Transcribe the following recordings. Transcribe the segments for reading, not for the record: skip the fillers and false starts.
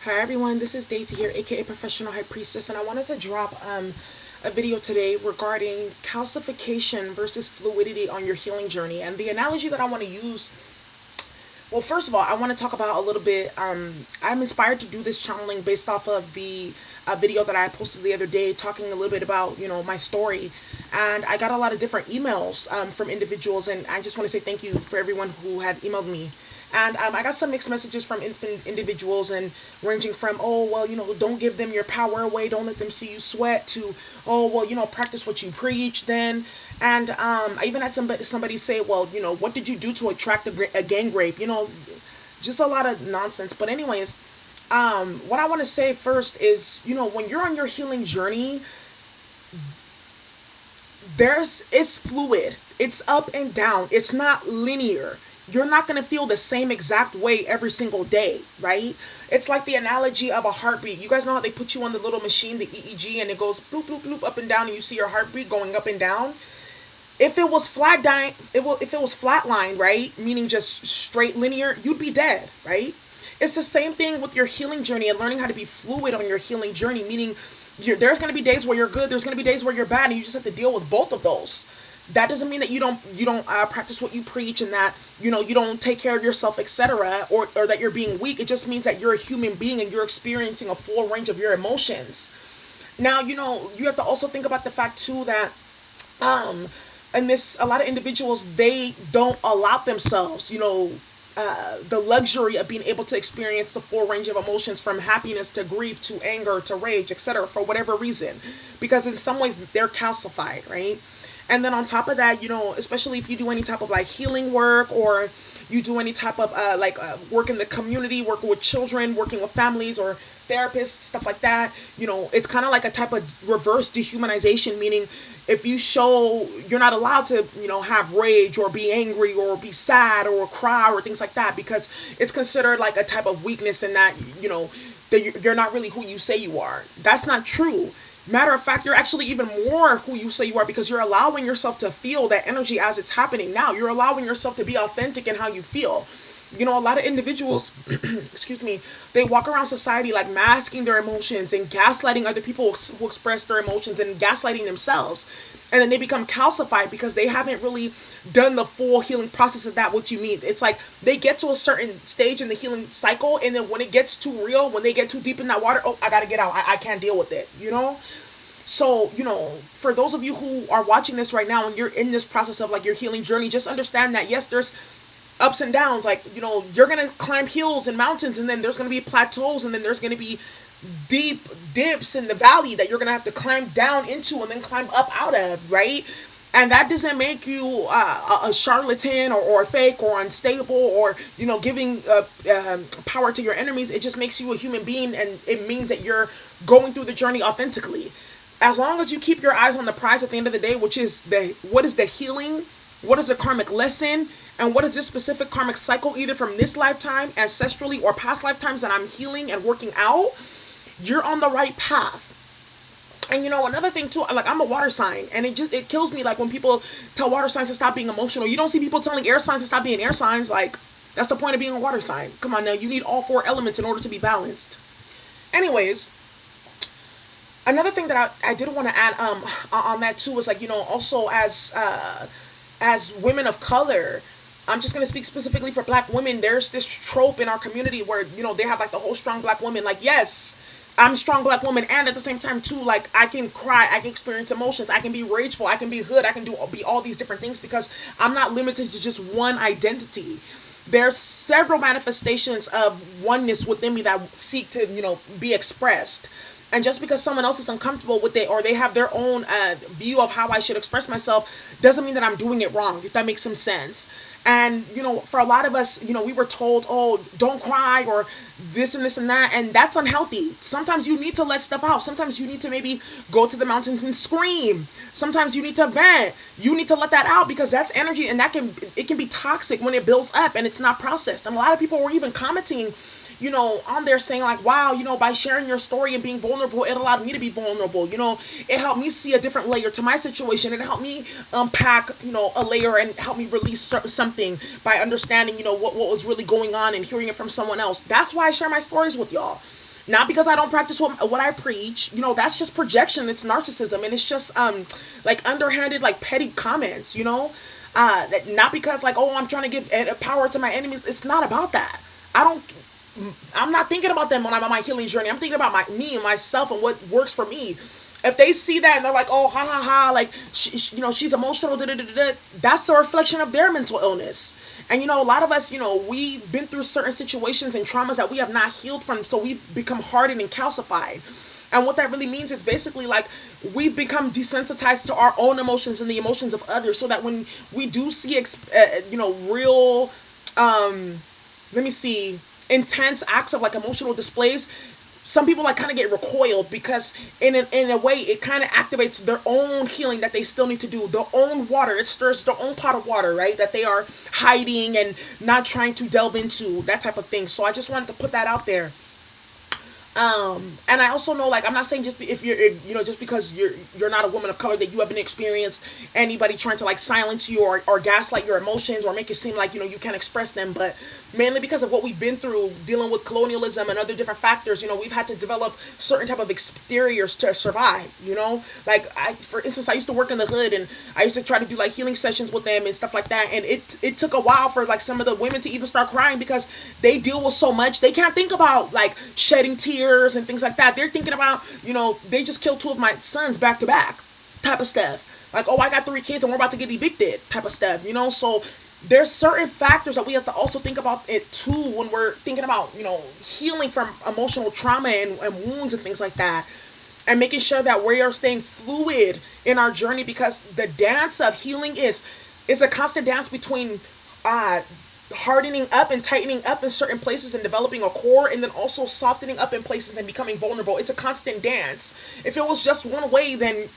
Hi everyone, this is Daisy here, aka Professional High Priestess, and I wanted to drop a video today regarding calcification versus fluidity on your healing journey. And the analogy that I want to use, well, first of all, I want to talk about a little bit. I'm inspired to do this channeling based off of the video that I posted the other day, talking a little bit about my story, and I got a lot of different emails from individuals, and I just want to say thank you for everyone who had emailed me. And I got some mixed messages from individuals, and ranging from, oh, well, don't give them your power away, don't let them see you sweat, to, oh, well, practice what you preach then. And I even had somebody say, well, what did you do to attract a gang rape? Just a lot of nonsense. But anyways, what I want to say first is, when you're on your healing journey, it's fluid. It's up and down. It's not linear. You're not going to feel the same exact way every single day, right? It's like the analogy of a heartbeat. You guys know how they put you on the little machine, the EEG, and it goes bloop, bloop, bloop, up and down, and you see your heartbeat going up and down. If it was if it was flatline, right, meaning just straight linear, you'd be dead, right? It's the same thing with your healing journey and learning how to be fluid on your healing journey, meaning there's going to be days where you're good, there's going to be days where you're bad, and you just have to deal with both of those. That doesn't mean that you don't practice what you preach, and that you don't take care of yourself, etc., or that you're being weak. It just means that you're a human being and you're experiencing a full range of your emotions. Now, you have to also think about the fact too that and this a lot of individuals, they don't allow themselves the luxury of being able to experience the full range of emotions, from happiness to grief to anger to rage, etc., for whatever reason, because in some ways they're calcified, right? And then on top of that, especially if you do any type of like healing work, or you do any type of work in the community, working with children, working with families, or therapists, stuff like that, it's kind of like a type of reverse dehumanization, meaning if you show, you're not allowed to, have rage or be angry or be sad or cry or things like that, because it's considered like a type of weakness, and that, that you're not really who you say you are. That's not true. Matter of fact, you're actually even more who you say you are, because you're allowing yourself to feel that energy as it's happening now. You're allowing yourself to be authentic in how you feel. A lot of individuals, excuse me, they walk around society like masking their emotions and gaslighting other people who express their emotions, and gaslighting themselves. And then they become calcified because they haven't really done the full healing process of that, what you mean. It's like they get to a certain stage in the healing cycle, and then when it gets too real, when they get too deep in that water, oh, I gotta get out. I can't deal with it. So, for those of you who are watching this right now and you're in this process of like your healing journey, just understand that yes, there's ups and downs. Like, you're going to climb hills and mountains, and then there's going to be plateaus, and then there's going to be deep dips in the valley that you're going to have to climb down into and then climb up out of, right? And that doesn't make you a charlatan, or fake or unstable, or, giving power to your enemies. It just makes you a human being, and it means that you're going through the journey authentically. As long as you keep your eyes on the prize at the end of the day, which is what is the healing, what is the karmic lesson, and what is this specific karmic cycle, either from this lifetime, ancestrally, or past lifetimes that I'm healing and working out, you're on the right path. And another thing too, like, I'm a water sign, and it kills me like when people tell water signs to stop being emotional. You don't see people telling air signs to stop being air signs. Like, that's the point of being a water sign. Come on now, you need all four elements in order to be balanced. Anyways, another thing that I did want to add on that too was, like, also as women of color, I'm just going to speak specifically for black women. There's this trope in our community where, they have like the whole strong black woman. Like, yes, I'm a strong black woman, and at the same time too, like, I can cry, I can experience emotions, I can be rageful, I can be hood, I can be all these different things, because I'm not limited to just one identity. There's several manifestations of oneness within me that seek to, be expressed. And just because someone else is uncomfortable with it, or they have their own view of how I should express myself, doesn't mean that I'm doing it wrong, if that makes some sense. And, for a lot of us, we were told, oh, don't cry, or this and this and that. And that's unhealthy. Sometimes you need to let stuff out. Sometimes you need to maybe go to the mountains and scream. Sometimes you need to vent. You need to let that out, because that's energy, and it can be toxic when it builds up and it's not processed. And a lot of people were even commenting, on there, saying like, wow, by sharing your story and being vulnerable, it allowed me to be vulnerable. It helped me see a different layer to my situation. It helped me unpack, a layer, and help me release something by understanding, what was really going on and hearing it from someone else. That's why I share my stories with y'all. Not because I don't practice what I preach. That's just projection. It's narcissism, and it's just like underhanded, like petty comments. Not because like, oh, I'm trying to give power to my enemies. It's not about that. I don't. I'm not thinking about them when I'm on my healing journey. I'm thinking about me and myself and what works for me. If they see that and they're like, oh, ha ha ha, like she's emotional, da, da, da, da, that's a reflection of their mental illness. And a lot of us, we've been through certain situations and traumas that we have not healed from, so we've become hardened and calcified. And what that really means is basically like we've become desensitized to our own emotions and the emotions of others, so that when we do see, real, let me see, intense acts of like emotional displays, some people like kind of get recoiled because in a way it kind of activates their own healing that they still need to do, their own water. It stirs their own pot of water, right, that they are hiding and not trying to delve into, that type of thing. So I just wanted to put that out there. And I also know, like, I'm not saying just just because you're not a woman of color that you haven't experienced anybody trying to like silence you or gaslight your emotions or make it seem like you can't express them, but mainly because of what we've been through dealing with colonialism and other different factors. We've had to develop certain type of exteriors to survive. Like for instance, I used to work in the hood, and I used to try to do like healing sessions with them and stuff like that, and it took a while for like some of the women to even start crying because they deal with so much. They can't think about like shedding tears and things like that. They're thinking about, they just killed 2 of my sons back to back type of stuff. Like, oh, I got 3 kids and we're about to get evicted type of stuff, So there's certain factors that we have to also think about it too when we're thinking about, healing from emotional trauma and wounds and things like that. And making sure that we are staying fluid in our journey, because the dance of healing is a constant dance between hardening up and tightening up in certain places and developing a core, and then also softening up in places and becoming vulnerable. It's a constant dance. If it was just one way, then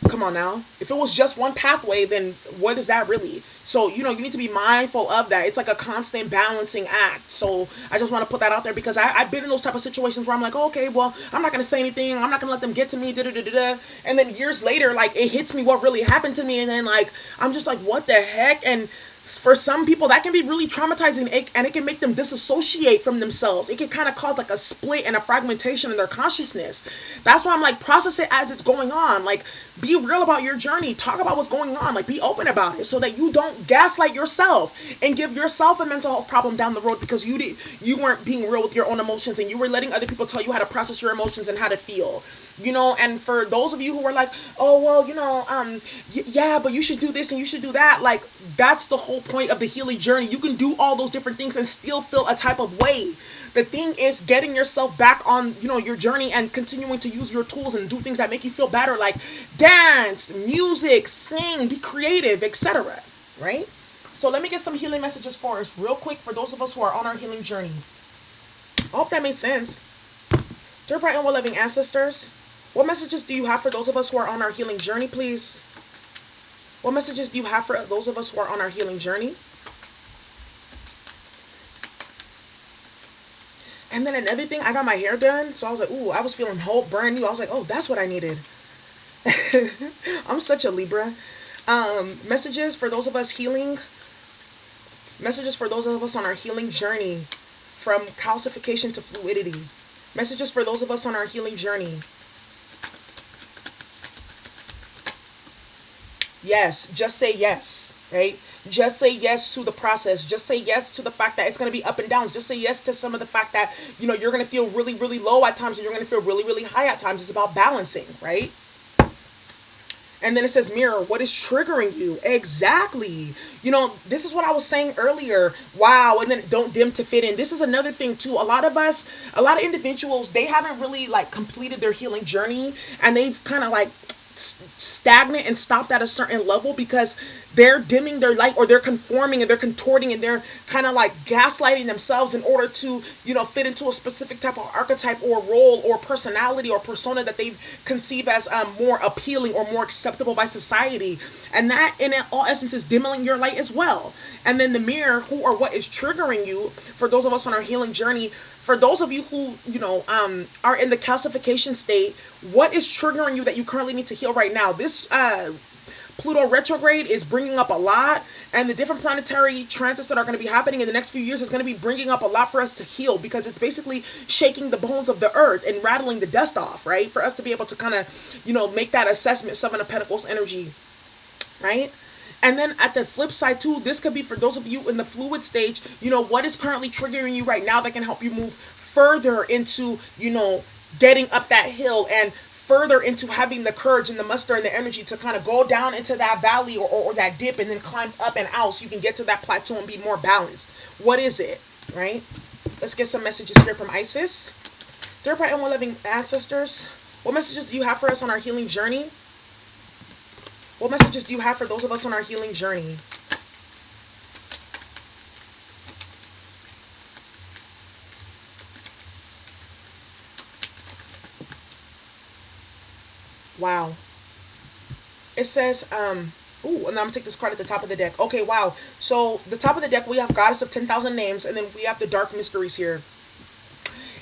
come on now. If it was just one pathway, then what is that really? So, you need to be mindful of that. It's like a constant balancing act. So I just want to put that out there because I've been in those type of situations where I'm like, oh, okay, well, I'm not going to say anything. I'm not going to let them get to me. Da, da, da, da, da. And then years later, like, it hits me what really happened to me. And then, like, I'm just like, what the heck? And for some people that can be really traumatizing, and it can make them disassociate from themselves. It can kind of cause like a split and a fragmentation in their consciousness. That's why I'm like, process it as it's going on. Like, be real about your journey. Talk about what's going on. Like, be open about it so that you don't gaslight yourself and give yourself a mental health problem down the road because you weren't being real with your own emotions, and you were letting other people tell you how to process your emotions and how to feel. And for those of you who are like, oh, well, yeah, but you should do this and you should do that. Like, that's the whole point of the healing journey. You can do all those different things and still feel a type of way. The thing is getting yourself back on, your journey and continuing to use your tools and do things that make you feel better, like dance, music, sing, be creative, etc. Right? So let me get some healing messages for us real quick for those of us who are on our healing journey. I hope that made sense. Dear bright and well-loving ancestors, what messages do you have for those of us who are on our healing journey, please? What messages do you have for those of us who are on our healing journey? And then another thing, I got my hair done, so I was like, ooh, I was feeling whole, brand new. I was like, oh, that's what I needed. I'm such a Libra. Messages for those of us healing. Messages for those of us on our healing journey, from calcification to fluidity. Messages for those of us on our healing journey. Yes, just say yes, right? Just say yes to the process. Just say yes to the fact that it's going to be up and downs. Just say yes to some of the fact that, you're going to feel really, really low at times and you're going to feel really, really high at times. It's about balancing, right? And then it says, mirror, what is triggering you? Exactly. This is what I was saying earlier. Wow. And then don't dim to fit in. This is another thing too. A lot of individuals, they haven't really like completed their healing journey, and they've kind of like stagnant and stopped at a certain level because they're dimming their light, or they're conforming and they're contorting and they're kind of like gaslighting themselves in order to fit into a specific type of archetype or role or personality or persona that they conceive as more appealing or more acceptable by society. And that in all essence is dimming your light as well. And then the mirror, who or what is triggering you, for those of us on our healing journey. For those of you who, are in the calcification state, what is triggering you that you currently need to heal right now? This Pluto retrograde is bringing up a lot, and the different planetary transits that are going to be happening in the next few years is going to be bringing up a lot for us to heal, because it's basically shaking the bones of the earth and rattling the dust off, right? For us to be able to kind of, make that assessment, Seven of Pentacles energy, right? And then at the flip side too, this could be for those of you in the fluid stage, what is currently triggering you right now that can help you move further into, getting up that hill, and further into having the courage and the muster and the energy to kind of go down into that valley, or that dip, and then climb up and out so you can get to that plateau and be more balanced. What is it, right? Let's get some messages here from Isis. Dear bright and well-living ancestors, what messages do you have for us on our healing journey? What messages do you have for those of us on our healing journey? Wow. It says, ooh, and I'm going to take this card at the top of the deck. Okay, wow. So the top of the deck, we have Goddess of 10,000 Names, and then we have the Dark Mysteries here.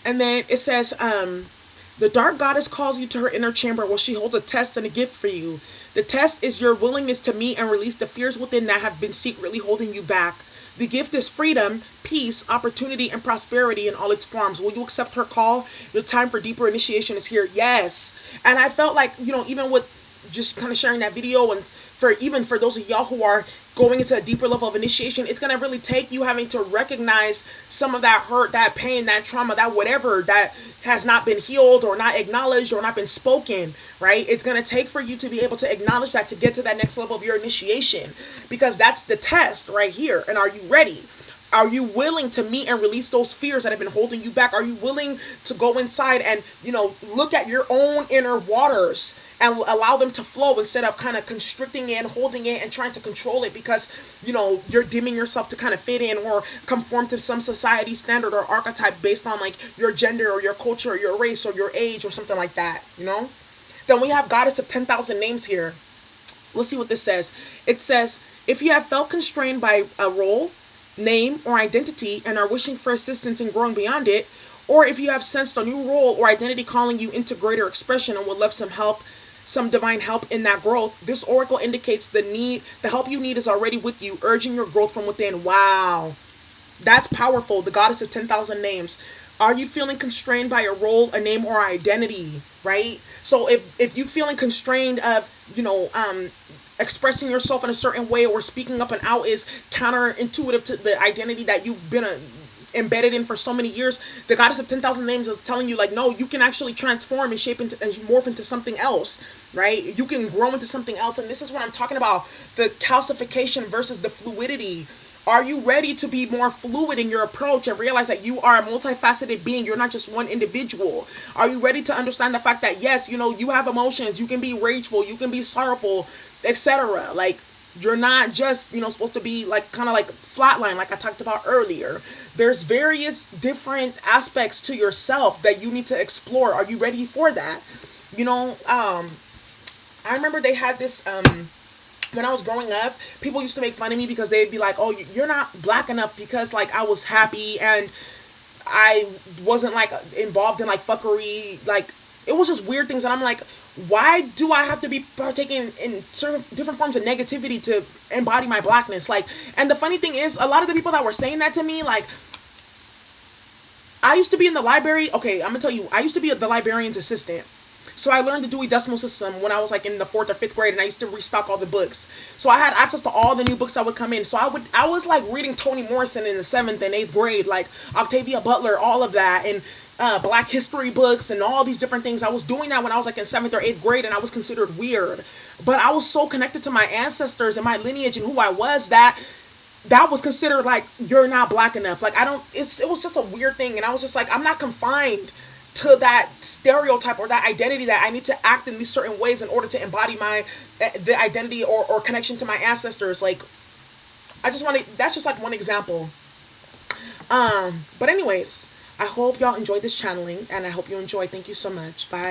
And then it says, the Dark Goddess calls you to her inner chamber where she holds a test and a gift for you. The test is your willingness to meet and release the fears within that have been secretly holding you back. The gift is freedom, peace, opportunity, and prosperity in all its forms. Will you accept her call? Your time for deeper initiation is here. Yes. And I felt like, even with just kind of sharing that video, and for those of y'all who are going into a deeper level of initiation, it's going to really take you having to recognize some of that hurt, that pain, that trauma, that whatever that has not been healed or not acknowledged or not been spoken, right? It's going to take for you to be able to acknowledge that to get to that next level of your initiation, because that's the test right here. And are you ready? Are you willing to meet and release those fears that have been holding you back? Are you willing to go inside and, look at your own inner waters and allow them to flow, instead of kind of constricting it and holding it and trying to control it because, you're dimming yourself to kind of fit in or conform to some society standard or archetype based on like your gender or your culture or your race or your age or something like that, Then we have Goddess of 10,000 Names here. We'll see what this says. It says, if you have felt constrained by a role, name, or identity and are wishing for assistance in growing beyond it, or if you have sensed a new role or identity calling you into greater expression and would love some divine help in that growth, this oracle indicates the help you need is already with you, urging your growth from within. Wow. That's powerful. The Goddess of 10,000 Names. Are you feeling constrained by a role, a name, or identity, right? So if you feeling constrained of, expressing yourself in a certain way or speaking up and out is counterintuitive to the identity that you've been embedded in for so many years, the Goddess of 10,000 Names is telling you like, no, you can actually transform and shape into and morph into something else, right? You can grow into something else. And this is what I'm talking about, the calcification versus the fluidity. Are you ready to be more fluid in your approach and realize that you are a multifaceted being? You're not just one individual. Are you ready to understand the fact that, yes, you have emotions, you can be rageful, you can be sorrowful, etc. Like, you're not just, supposed to be like kind of like flatline, like I talked about earlier. There's various different aspects to yourself that you need to explore. Are you ready for that? I remember they had this, when I was growing up, people used to make fun of me because they'd be like, oh, you're not black enough because like I was happy and I wasn't like involved in like fuckery. Like, it was just weird things. And I'm like, why do I have to be partaking in certain different forms of negativity to embody my blackness? Like, and the funny thing is, a lot of the people that were saying that to me, like, I used to be in the library. Okay, I'm gonna tell you, I used to be the librarian's assistant. So I learned the Dewey Decimal System when I was like in the 4th or 5th grade, and I used to restock all the books. So I had access to all the new books that would come in. So I was like reading Toni Morrison in the 7th and 8th grade, like Octavia Butler, all of that, and Black history books and all these different things. I was doing that when I was like in 7th or 8th grade, and I was considered weird. But I was so connected to my ancestors and my lineage and who I was that was considered like, you're not black enough. Like, it was just a weird thing. And I was just like, I'm not confined to that stereotype or that identity that I need to act in these certain ways in order to embody the identity or connection to my ancestors. Like, that's just like one example. But anyways, I hope y'all enjoyed this channeling, and I hope you enjoy. Thank you so much. Bye.